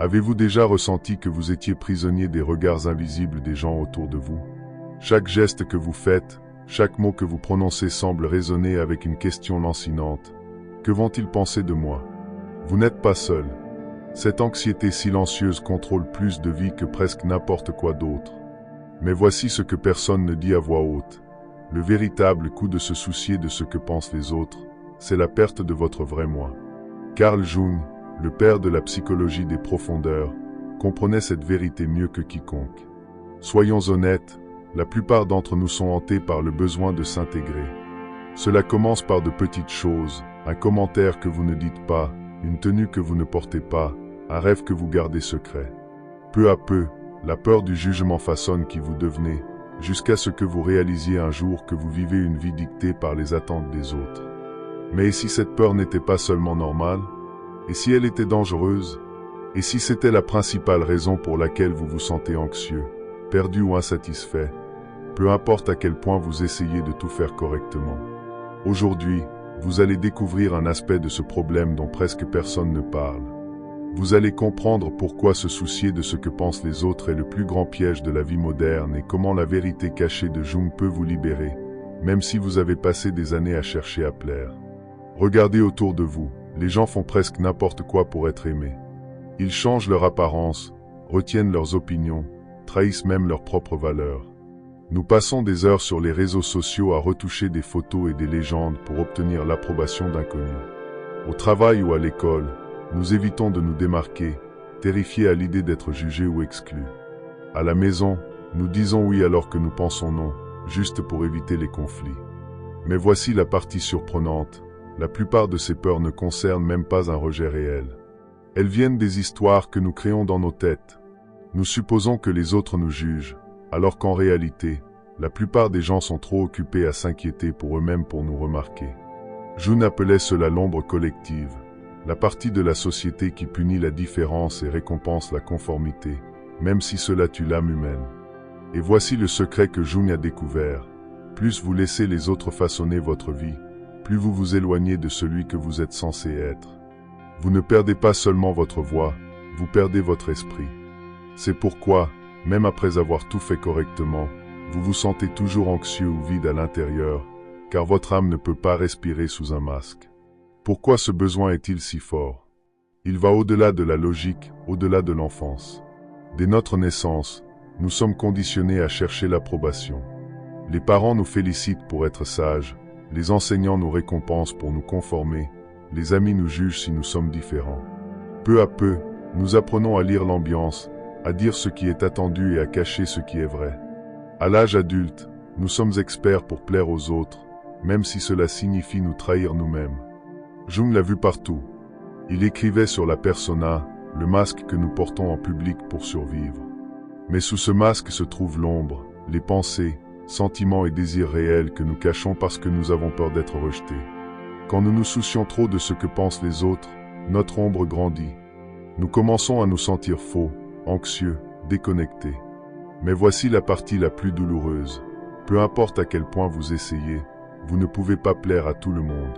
Avez-vous déjà ressenti que vous étiez prisonnier des regards invisibles des gens autour de vous? Chaque geste que vous faites, chaque mot que vous prononcez semble résonner avec une question lancinante. Que vont-ils penser de moi? Vous n'êtes pas seul. Cette anxiété silencieuse contrôle plus de vies que presque n'importe quoi d'autre. Mais voici ce que personne ne dit à voix haute. Le véritable coût de se soucier de ce que pensent les autres, c'est la perte de votre vrai moi. Carl Jung, le père de la psychologie des profondeurs, comprenait cette vérité mieux que quiconque. Soyons honnêtes, la plupart d'entre nous sont hantés par le besoin de s'intégrer. Cela commence par de petites choses, un commentaire que vous ne dites pas, une tenue que vous ne portez pas, un rêve que vous gardez secret. Peu à peu, la peur du jugement façonne qui vous devenez, jusqu'à ce que vous réalisiez un jour que vous vivez une vie dictée par les attentes des autres. Mais et si cette peur n'était pas seulement normale? Et si elle était dangereuse? Et si c'était la principale raison pour laquelle vous vous sentez anxieux, perdu ou insatisfait? Peu importe à quel point vous essayez de tout faire correctement. Aujourd'hui, vous allez découvrir un aspect de ce problème dont presque personne ne parle. Vous allez comprendre pourquoi se soucier de ce que pensent les autres est le plus grand piège de la vie moderne et comment la vérité cachée de Jung peut vous libérer, même si vous avez passé des années à chercher à plaire. Regardez autour de vous, les gens font presque n'importe quoi pour être aimés. Ils changent leur apparence, retiennent leurs opinions, trahissent même leurs propres valeurs. Nous passons des heures sur les réseaux sociaux à retoucher des photos et des légendes pour obtenir l'approbation d'inconnus. Au travail ou à l'école, nous évitons de nous démarquer, terrifiés à l'idée d'être jugés ou exclus. À la maison, nous disons oui alors que nous pensons non, juste pour éviter les conflits. Mais voici la partie surprenante, la plupart de ces peurs ne concernent même pas un rejet réel. Elles viennent des histoires que nous créons dans nos têtes. Nous supposons que les autres nous jugent, alors qu'en réalité, la plupart des gens sont trop occupés à s'inquiéter pour eux-mêmes pour nous remarquer. Jung appelait cela l'ombre collective, la partie de la société qui punit la différence et récompense la conformité, même si cela tue l'âme humaine. Et voici le secret que Jung a découvert. Plus vous laissez les autres façonner votre vie, plus vous vous éloignez de celui que vous êtes censé être. Vous ne perdez pas seulement votre voix, vous perdez votre esprit. C'est pourquoi, même après avoir tout fait correctement, vous vous sentez toujours anxieux ou vide à l'intérieur, car votre âme ne peut pas respirer sous un masque. Pourquoi ce besoin est-il si fort? Il va au-delà de la logique, au-delà de l'enfance. Dès notre naissance, nous sommes conditionnés à chercher l'approbation. Les parents nous félicitent pour être sages, les enseignants nous récompensent pour nous conformer, les amis nous jugent si nous sommes différents. Peu à peu, nous apprenons à lire l'ambiance, à dire ce qui est attendu et à cacher ce qui est vrai. À l'âge adulte, nous sommes experts pour plaire aux autres, même si cela signifie nous trahir nous-mêmes. Jung l'a vu partout. Il écrivait sur la persona, le masque que nous portons en public pour survivre. Mais sous ce masque se trouve l'ombre, les pensées, sentiments et désirs réels que nous cachons parce que nous avons peur d'être rejetés. Quand nous nous soucions trop de ce que pensent les autres, notre ombre grandit. Nous commençons à nous sentir faux, anxieux, déconnectés. Mais voici la partie la plus douloureuse. Peu importe à quel point vous essayez, vous ne pouvez pas plaire à tout le monde.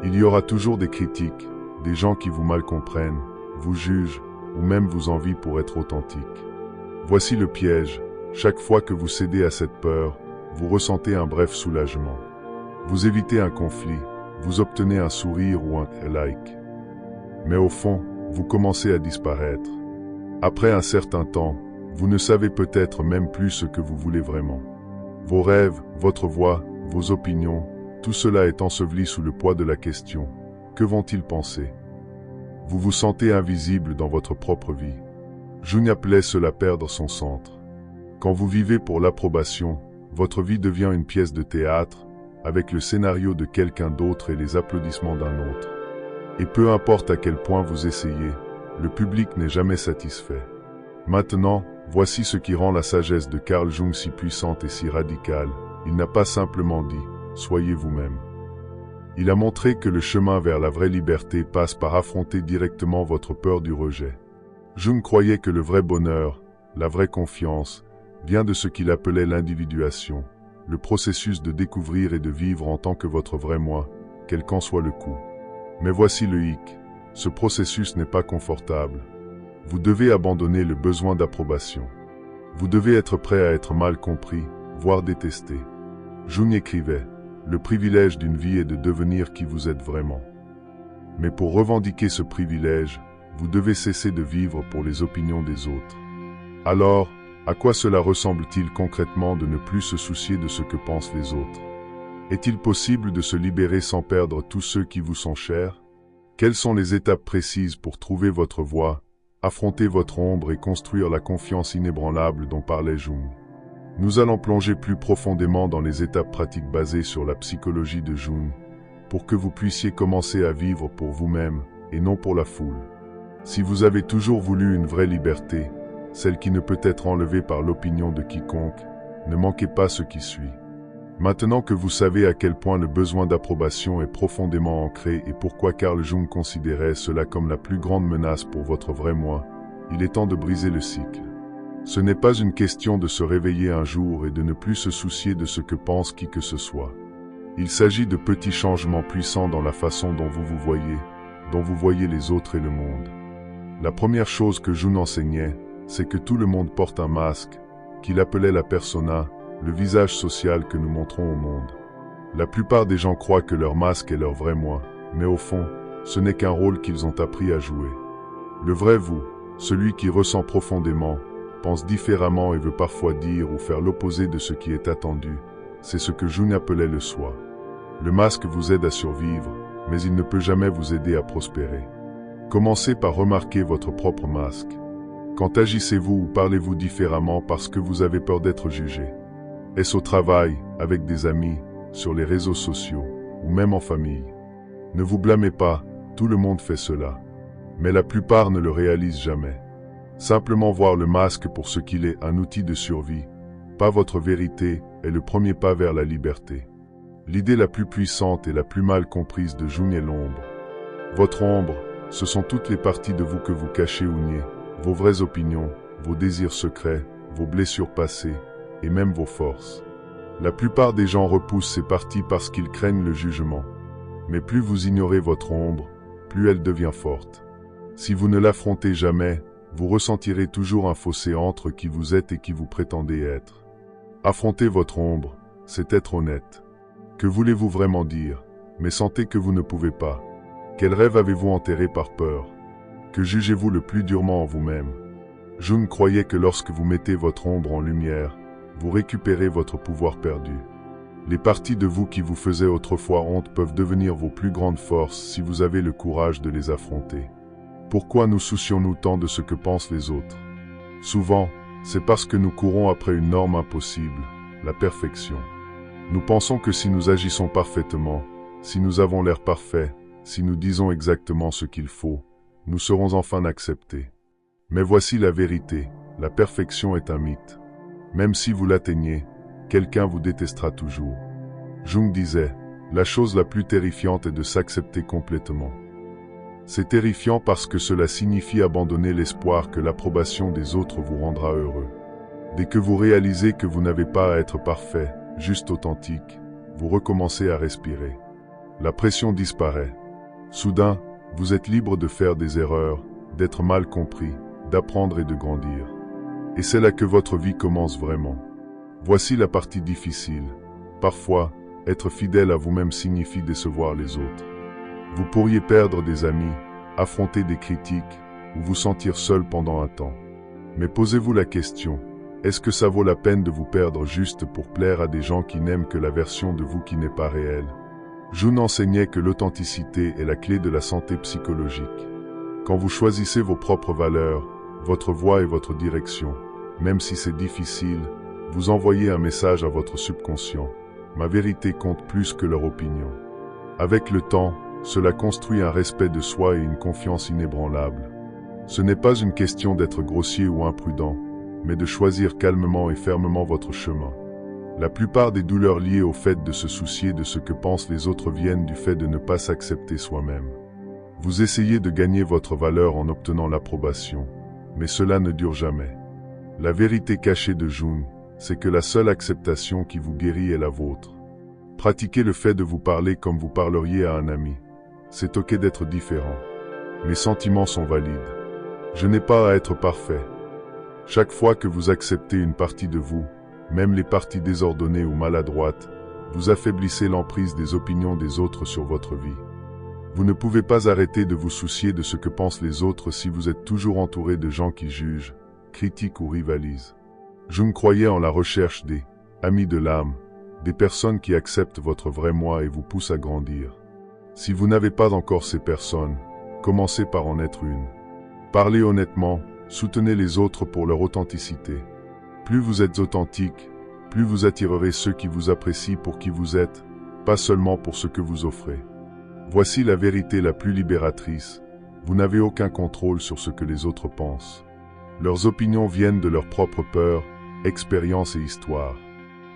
Il y aura toujours des critiques, des gens qui vous mal comprennent, vous jugent, ou même vous envient pour être authentique. Voici le piège. Chaque fois que vous cédez à cette peur, vous ressentez un bref soulagement. Vous évitez un conflit, vous obtenez un sourire ou un like. Mais au fond, vous commencez à disparaître. Après un certain temps, vous ne savez peut-être même plus ce que vous voulez vraiment. Vos rêves, votre voix, vos opinions, tout cela est enseveli sous le poids de la question. Que vont-ils penser? Vous vous sentez invisible dans votre propre vie. Jung appelait cela perdre son centre. Quand vous vivez pour l'approbation, votre vie devient une pièce de théâtre, avec le scénario de quelqu'un d'autre et les applaudissements d'un autre. Et peu importe à quel point vous essayez, le public n'est jamais satisfait. Maintenant, voici ce qui rend la sagesse de Carl Jung si puissante et si radicale. Il n'a pas simplement dit « soyez vous-même ». Il a montré que le chemin vers la vraie liberté passe par affronter directement votre peur du rejet. Jung croyait que le vrai bonheur, la vraie confiance, vient de ce qu'il appelait l'individuation, le processus de découvrir et de vivre en tant que votre vrai moi, quel qu'en soit le coût. Mais voici le hic, ce processus n'est pas confortable. Vous devez abandonner le besoin d'approbation. Vous devez être prêt à être mal compris, voire détesté. Jung écrivait, « Le privilège d'une vie est de devenir qui vous êtes vraiment. » Mais pour revendiquer ce privilège, vous devez cesser de vivre pour les opinions des autres. Alors, à quoi cela ressemble-t-il concrètement de ne plus se soucier de ce que pensent les autres? Est-il possible de se libérer sans perdre tous ceux qui vous sont chers? Quelles sont les étapes précises pour trouver votre voie, affronter votre ombre et construire la confiance inébranlable dont parlait Jung? Nous allons plonger plus profondément dans les étapes pratiques basées sur la psychologie de Jung, pour que vous puissiez commencer à vivre pour vous-même et non pour la foule. Si vous avez toujours voulu une vraie liberté, celle qui ne peut être enlevée par l'opinion de quiconque, ne manquez pas ce qui suit. Maintenant que vous savez à quel point le besoin d'approbation est profondément ancré et pourquoi Carl Jung considérait cela comme la plus grande menace pour votre vrai moi, il est temps de briser le cycle. Ce n'est pas une question de se réveiller un jour et de ne plus se soucier de ce que pense qui que ce soit. Il s'agit de petits changements puissants dans la façon dont vous vous voyez, dont vous voyez les autres et le monde. La première chose que Jung enseignait, c'est que tout le monde porte un masque, qu'il appelait la persona, le visage social que nous montrons au monde. La plupart des gens croient que leur masque est leur vrai moi, mais au fond, ce n'est qu'un rôle qu'ils ont appris à jouer. Le vrai vous, celui qui ressent profondément, pense différemment et veut parfois dire ou faire l'opposé de ce qui est attendu, c'est ce que Jung appelait le soi. Le masque vous aide à survivre, mais il ne peut jamais vous aider à prospérer. Commencez par remarquer votre propre masque. Quand agissez-vous ou parlez-vous différemment parce que vous avez peur d'être jugé? Est-ce au travail, avec des amis, sur les réseaux sociaux, ou même en famille? Ne vous blâmez pas, tout le monde fait cela. Mais la plupart ne le réalisent jamais. Simplement voir le masque pour ce qu'il est, un outil de survie, pas votre vérité, est le premier pas vers la liberté. L'idée la plus puissante et la plus mal comprise de Jung est l'ombre. Votre ombre, ce sont toutes les parties de vous que vous cachez ou niez, vos vraies opinions, vos désirs secrets, vos blessures passées, et même vos forces. La plupart des gens repoussent ces parties parce qu'ils craignent le jugement. Mais plus vous ignorez votre ombre, plus elle devient forte. Si vous ne l'affrontez jamais, vous ressentirez toujours un fossé entre qui vous êtes et qui vous prétendez être. Affronter votre ombre, c'est être honnête. Que voulez-vous vraiment dire, mais sentez que vous ne pouvez pas? Quel rêve avez-vous enterré par peur? Que jugez-vous le plus durement en vous-même? Jung croyait que lorsque vous mettez votre ombre en lumière, vous récupérez votre pouvoir perdu. Les parties de vous qui vous faisaient autrefois honte peuvent devenir vos plus grandes forces si vous avez le courage de les affronter. Pourquoi nous soucions-nous tant de ce que pensent les autres? Souvent, c'est parce que nous courons après une norme impossible, la perfection. Nous pensons que si nous agissons parfaitement, si nous avons l'air parfait, si nous disons exactement ce qu'il faut, nous serons enfin acceptés. Mais voici la vérité, la perfection est un mythe. Même si vous l'atteignez, quelqu'un vous détestera toujours. Jung disait, la chose la plus terrifiante est de s'accepter complètement. C'est terrifiant parce que cela signifie abandonner l'espoir que l'approbation des autres vous rendra heureux. Dès que vous réalisez que vous n'avez pas à être parfait, juste authentique, vous recommencez à respirer. La pression disparaît. Soudain, vous êtes libre de faire des erreurs, d'être mal compris, d'apprendre et de grandir. Et c'est là que votre vie commence vraiment. Voici la partie difficile. Parfois, être fidèle à vous-même signifie décevoir les autres. Vous pourriez perdre des amis, affronter des critiques, ou vous sentir seul pendant un temps. Mais posez-vous la question, est-ce que ça vaut la peine de vous perdre juste pour plaire à des gens qui n'aiment que la version de vous qui n'est pas réelle? Jung enseignait que l'authenticité est la clé de la santé psychologique. Quand vous choisissez vos propres valeurs, votre voie et votre direction, même si c'est difficile, vous envoyez un message à votre subconscient. Ma vérité compte plus que leur opinion. Avec le temps, cela construit un respect de soi et une confiance inébranlable. Ce n'est pas une question d'être grossier ou imprudent, mais de choisir calmement et fermement votre chemin. La plupart des douleurs liées au fait de se soucier de ce que pensent les autres viennent du fait de ne pas s'accepter soi-même. Vous essayez de gagner votre valeur en obtenant l'approbation, mais cela ne dure jamais. La vérité cachée de Jung, c'est que la seule acceptation qui vous guérit est la vôtre. Pratiquez le fait de vous parler comme vous parleriez à un ami. C'est ok d'être différent. Mes sentiments sont valides. Je n'ai pas à être parfait. Chaque fois que vous acceptez une partie de vous, même les parties désordonnées ou maladroites, vous affaiblissez l'emprise des opinions des autres sur votre vie. Vous ne pouvez pas arrêter de vous soucier de ce que pensent les autres si vous êtes toujours entouré de gens qui jugent, critiquent ou rivalisent. Jung croyait en la recherche des amis de l'âme, des personnes qui acceptent votre vrai moi et vous poussent à grandir. Si vous n'avez pas encore ces personnes, commencez par en être une. Parlez honnêtement, soutenez les autres pour leur authenticité. Plus vous êtes authentique, plus vous attirerez ceux qui vous apprécient pour qui vous êtes, pas seulement pour ce que vous offrez. Voici la vérité la plus libératrice. Vous n'avez aucun contrôle sur ce que les autres pensent. Leurs opinions viennent de leurs propres peurs, expériences et histoires.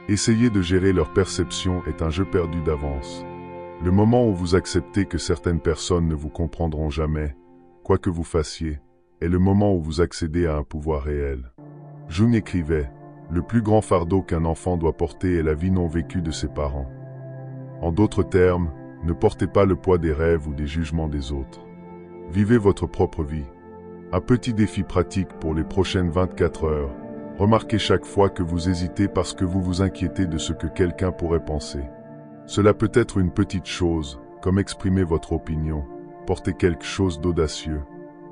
Essayer de gérer leur perception est un jeu perdu d'avance. Le moment où vous acceptez que certaines personnes ne vous comprendront jamais, quoi que vous fassiez, est le moment où vous accédez à un pouvoir réel. Jung écrivait « Le plus grand fardeau qu'un enfant doit porter est la vie non vécue de ses parents. » En d'autres termes, ne portez pas le poids des rêves ou des jugements des autres. Vivez votre propre vie. Un petit défi pratique pour les prochaines 24 heures. Remarquez chaque fois que vous hésitez parce que vous vous inquiétez de ce que quelqu'un pourrait penser. Cela peut être une petite chose, comme exprimer votre opinion, porter quelque chose d'audacieux,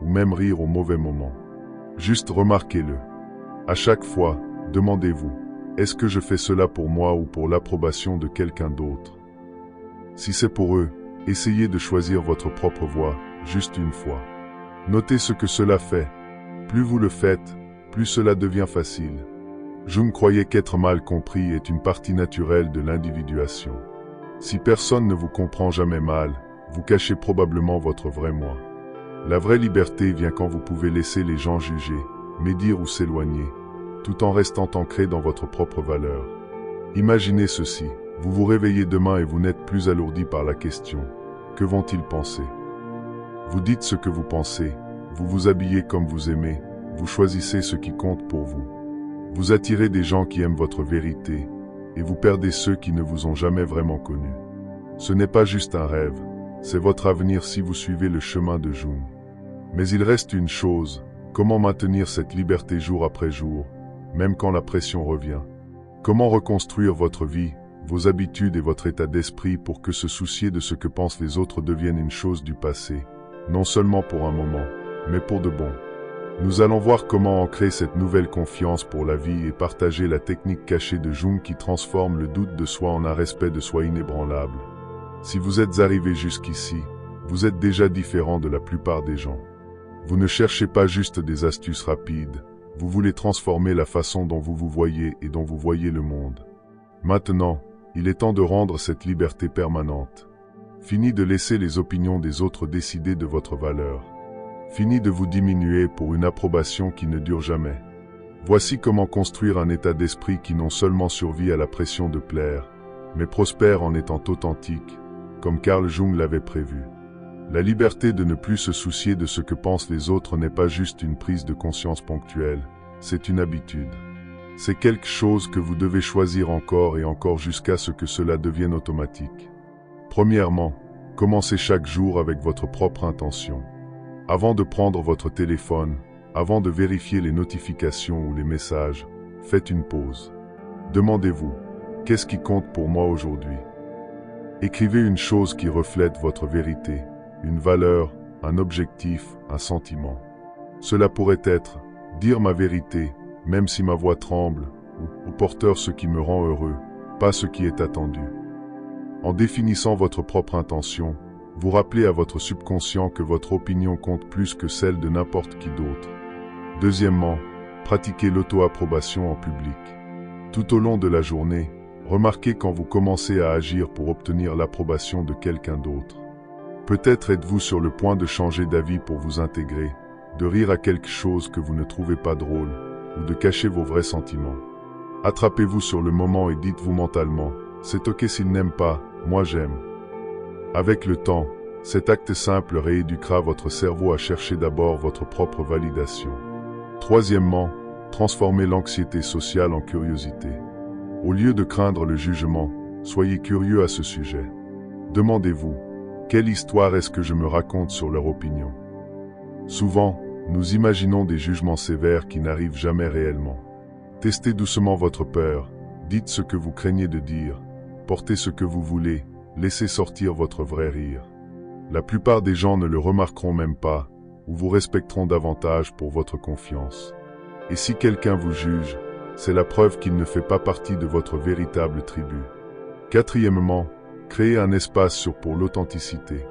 ou même rire au mauvais moment. Juste remarquez-le. À chaque fois, demandez-vous, est-ce que je fais cela pour moi ou pour l'approbation de quelqu'un d'autre? Si c'est pour eux, essayez de choisir votre propre voie, juste une fois. Notez ce que cela fait. Plus vous le faites, plus cela devient facile. Jung croyait qu'être mal compris est une partie naturelle de l'individuation. Si personne ne vous comprend jamais mal, vous cachez probablement votre vrai moi. La vraie liberté vient quand vous pouvez laisser les gens juger, médire ou s'éloigner, tout en restant ancré dans votre propre valeur. Imaginez ceci, vous vous réveillez demain et vous n'êtes plus alourdi par la question « Que vont-ils penser ?» Vous dites ce que vous pensez, vous vous habillez comme vous aimez, vous choisissez ce qui compte pour vous. Vous attirez des gens qui aiment votre vérité, et vous perdez ceux qui ne vous ont jamais vraiment connu. Ce n'est pas juste un rêve, c'est votre avenir si vous suivez le chemin de Jung. Mais il reste une chose, comment maintenir cette liberté jour après jour, même quand la pression revient. Comment reconstruire votre vie, vos habitudes et votre état d'esprit pour que se soucier de ce que pensent les autres devienne une chose du passé, non seulement pour un moment, mais pour de bon. Nous allons voir comment ancrer cette nouvelle confiance pour la vie et partager la technique cachée de Jung qui transforme le doute de soi en un respect de soi inébranlable. Si vous êtes arrivé jusqu'ici, vous êtes déjà différent de la plupart des gens. Vous ne cherchez pas juste des astuces rapides, vous voulez transformer la façon dont vous vous voyez et dont vous voyez le monde. Maintenant, il est temps de rendre cette liberté permanente. Fini de laisser les opinions des autres décider de votre valeur. Fini de vous diminuer pour une approbation qui ne dure jamais. Voici comment construire un état d'esprit qui non seulement survit à la pression de plaire, mais prospère en étant authentique, comme Carl Jung l'avait prévu. La liberté de ne plus se soucier de ce que pensent les autres n'est pas juste une prise de conscience ponctuelle, c'est une habitude. C'est quelque chose que vous devez choisir encore et encore jusqu'à ce que cela devienne automatique. Premièrement, commencez chaque jour avec votre propre intention. Avant de prendre votre téléphone, avant de vérifier les notifications ou les messages, faites une pause. Demandez-vous, qu'est-ce qui compte pour moi aujourd'hui? Écrivez une chose qui reflète votre vérité, une valeur, un objectif, un sentiment. Cela pourrait être, dire ma vérité, même si ma voix tremble, ou porteur ce qui me rend heureux, pas ce qui est attendu. En définissant votre propre intention, vous rappelez à votre subconscient que votre opinion compte plus que celle de n'importe qui d'autre. Deuxièmement, pratiquez l'auto-approbation en public. Tout au long de la journée, remarquez quand vous commencez à agir pour obtenir l'approbation de quelqu'un d'autre. Peut-être êtes-vous sur le point de changer d'avis pour vous intégrer, de rire à quelque chose que vous ne trouvez pas drôle, ou de cacher vos vrais sentiments. Attrapez-vous sur le moment et dites-vous mentalement, c'est ok s'il n'aime pas, moi j'aime. Avec le temps, cet acte simple rééduquera votre cerveau à chercher d'abord votre propre validation. Troisièmement, transformez l'anxiété sociale en curiosité. Au lieu de craindre le jugement, soyez curieux à ce sujet. Demandez-vous, quelle histoire est-ce que je me raconte sur leur opinion? Souvent, nous imaginons des jugements sévères qui n'arrivent jamais réellement. Testez doucement votre peur, dites ce que vous craignez de dire, portez ce que vous voulez, laissez sortir votre vrai rire. La plupart des gens ne le remarqueront même pas, ou vous respecteront davantage pour votre confiance. Et si quelqu'un vous juge, c'est la preuve qu'il ne fait pas partie de votre véritable tribu. Quatrièmement, créez un espace pour l'authenticité.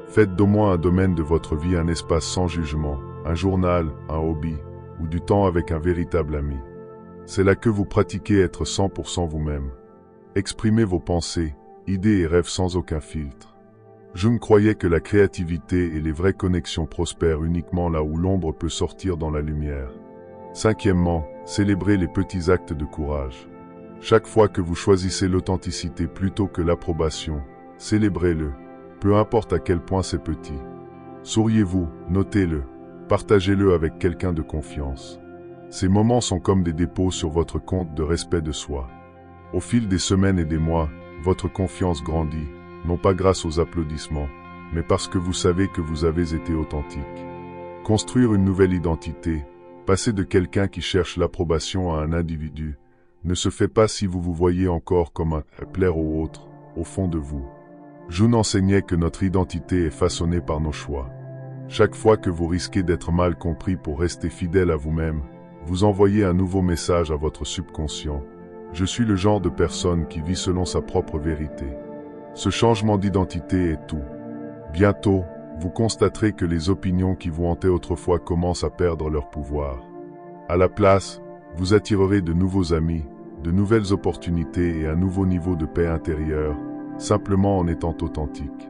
Faites d'au moins un domaine de votre vie un espace sans jugement, un journal, un hobby, ou du temps avec un véritable ami. C'est là que vous pratiquez être 100% vous-même. Exprimez vos pensées, idées et rêves sans aucun filtre. Jung croyait que la créativité et les vraies connexions prospèrent uniquement là où l'ombre peut sortir dans la lumière. Cinquièmement, célébrez les petits actes de courage. Chaque fois que vous choisissez l'authenticité plutôt que l'approbation, célébrez-le, peu importe à quel point c'est petit. Souriez-vous, notez-le, partagez-le avec quelqu'un de confiance. Ces moments sont comme des dépôts sur votre compte de respect de soi. Au fil des semaines et des mois, votre confiance grandit, non pas grâce aux applaudissements, mais parce que vous savez que vous avez été authentique. Construire une nouvelle identité, passer de quelqu'un qui cherche l'approbation à un individu, ne se fait pas si vous vous voyez encore comme un plaire aux autres, au fond de vous. Jung enseignait que notre identité est façonnée par nos choix. Chaque fois que vous risquez d'être mal compris pour rester fidèle à vous-même, vous envoyez un nouveau message à votre subconscient. Je suis le genre de personne qui vit selon sa propre vérité. Ce changement d'identité est tout. Bientôt, vous constaterez que les opinions qui vous hantaient autrefois commencent à perdre leur pouvoir. À la place, vous attirerez de nouveaux amis, de nouvelles opportunités et un nouveau niveau de paix intérieure, simplement en étant authentique.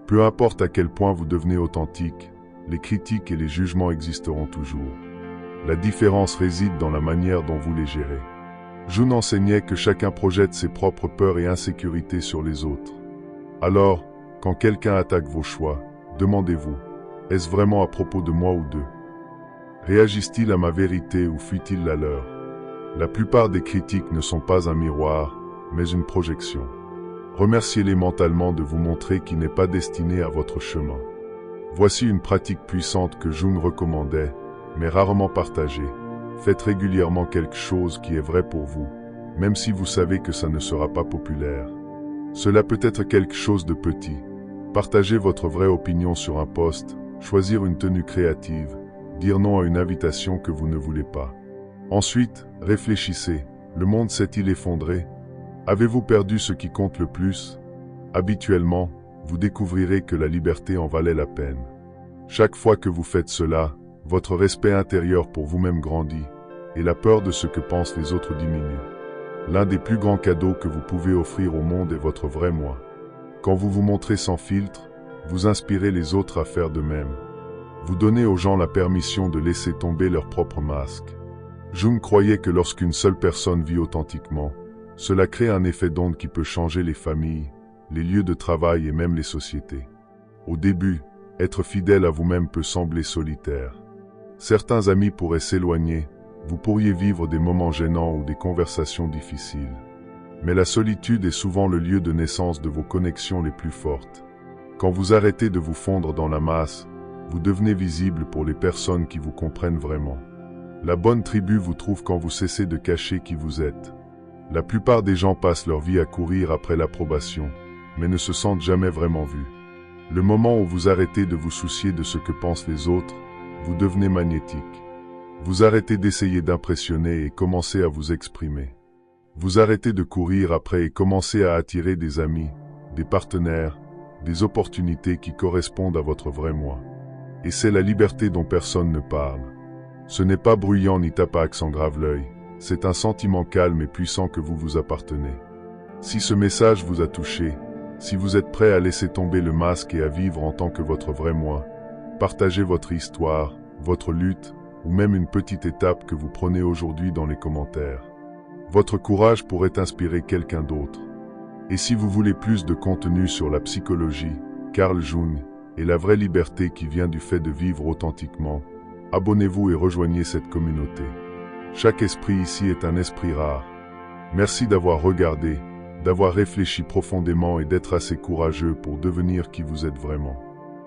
Peu importe à quel point vous devenez authentique, les critiques et les jugements existeront toujours. La différence réside dans la manière dont vous les gérez. Jung enseignait que chacun projette ses propres peurs et insécurités sur les autres. Alors, quand quelqu'un attaque vos choix, demandez-vous, est-ce vraiment à propos de moi ou d'eux? Réagissent-ils à ma vérité ou fuient-ils la leur? La plupart des critiques ne sont pas un miroir, mais une projection. Remerciez-les mentalement de vous montrer qui n'est pas destiné à votre chemin. Voici une pratique puissante que Jung recommandait, mais rarement partagée. Faites régulièrement quelque chose qui est vrai pour vous, même si vous savez que ça ne sera pas populaire. Cela peut être quelque chose de petit. Partagez votre vraie opinion sur un post, choisir une tenue créative, dire non à une invitation que vous ne voulez pas. Ensuite, réfléchissez. Le monde s'est-il effondré? Avez-vous perdu ce qui compte le plus? Habituellement, vous découvrirez que la liberté en valait la peine. Chaque fois que vous faites cela, votre respect intérieur pour vous-même grandit, et la peur de ce que pensent les autres diminue. L'un des plus grands cadeaux que vous pouvez offrir au monde est votre vrai moi. Quand vous vous montrez sans filtre, vous inspirez les autres à faire de même. Vous donnez aux gens la permission de laisser tomber leur propre masque. Jung croyait que lorsqu'une seule personne vit authentiquement, cela crée un effet d'onde qui peut changer les familles, les lieux de travail et même les sociétés. Au début, être fidèle à vous-même peut sembler solitaire. Certains amis pourraient s'éloigner, vous pourriez vivre des moments gênants ou des conversations difficiles. Mais la solitude est souvent le lieu de naissance de vos connexions les plus fortes. Quand vous arrêtez de vous fondre dans la masse, vous devenez visible pour les personnes qui vous comprennent vraiment. La bonne tribu vous trouve quand vous cessez de cacher qui vous êtes. La plupart des gens passent leur vie à courir après l'approbation, mais ne se sentent jamais vraiment vus. Le moment où vous arrêtez de vous soucier de ce que pensent les autres, vous devenez magnétique. Vous arrêtez d'essayer d'impressionner et commencez à vous exprimer. Vous arrêtez de courir après et commencez à attirer des amis, des partenaires, des opportunités qui correspondent à votre vrai moi. Et c'est la liberté dont personne ne parle. Ce n'est pas bruyant ni tapax en grave l'œil, c'est un sentiment calme et puissant que vous vous appartenez. Si ce message vous a touché, si vous êtes prêt à laisser tomber le masque et à vivre en tant que votre vrai moi, partagez votre histoire, votre lutte, ou même une petite étape que vous prenez aujourd'hui dans les commentaires. Votre courage pourrait inspirer quelqu'un d'autre. Et si vous voulez plus de contenu sur la psychologie, Carl Jung, et la vraie liberté qui vient du fait de vivre authentiquement, abonnez-vous et rejoignez cette communauté. Chaque esprit ici est un esprit rare. Merci d'avoir regardé, d'avoir réfléchi profondément et d'être assez courageux pour devenir qui vous êtes vraiment.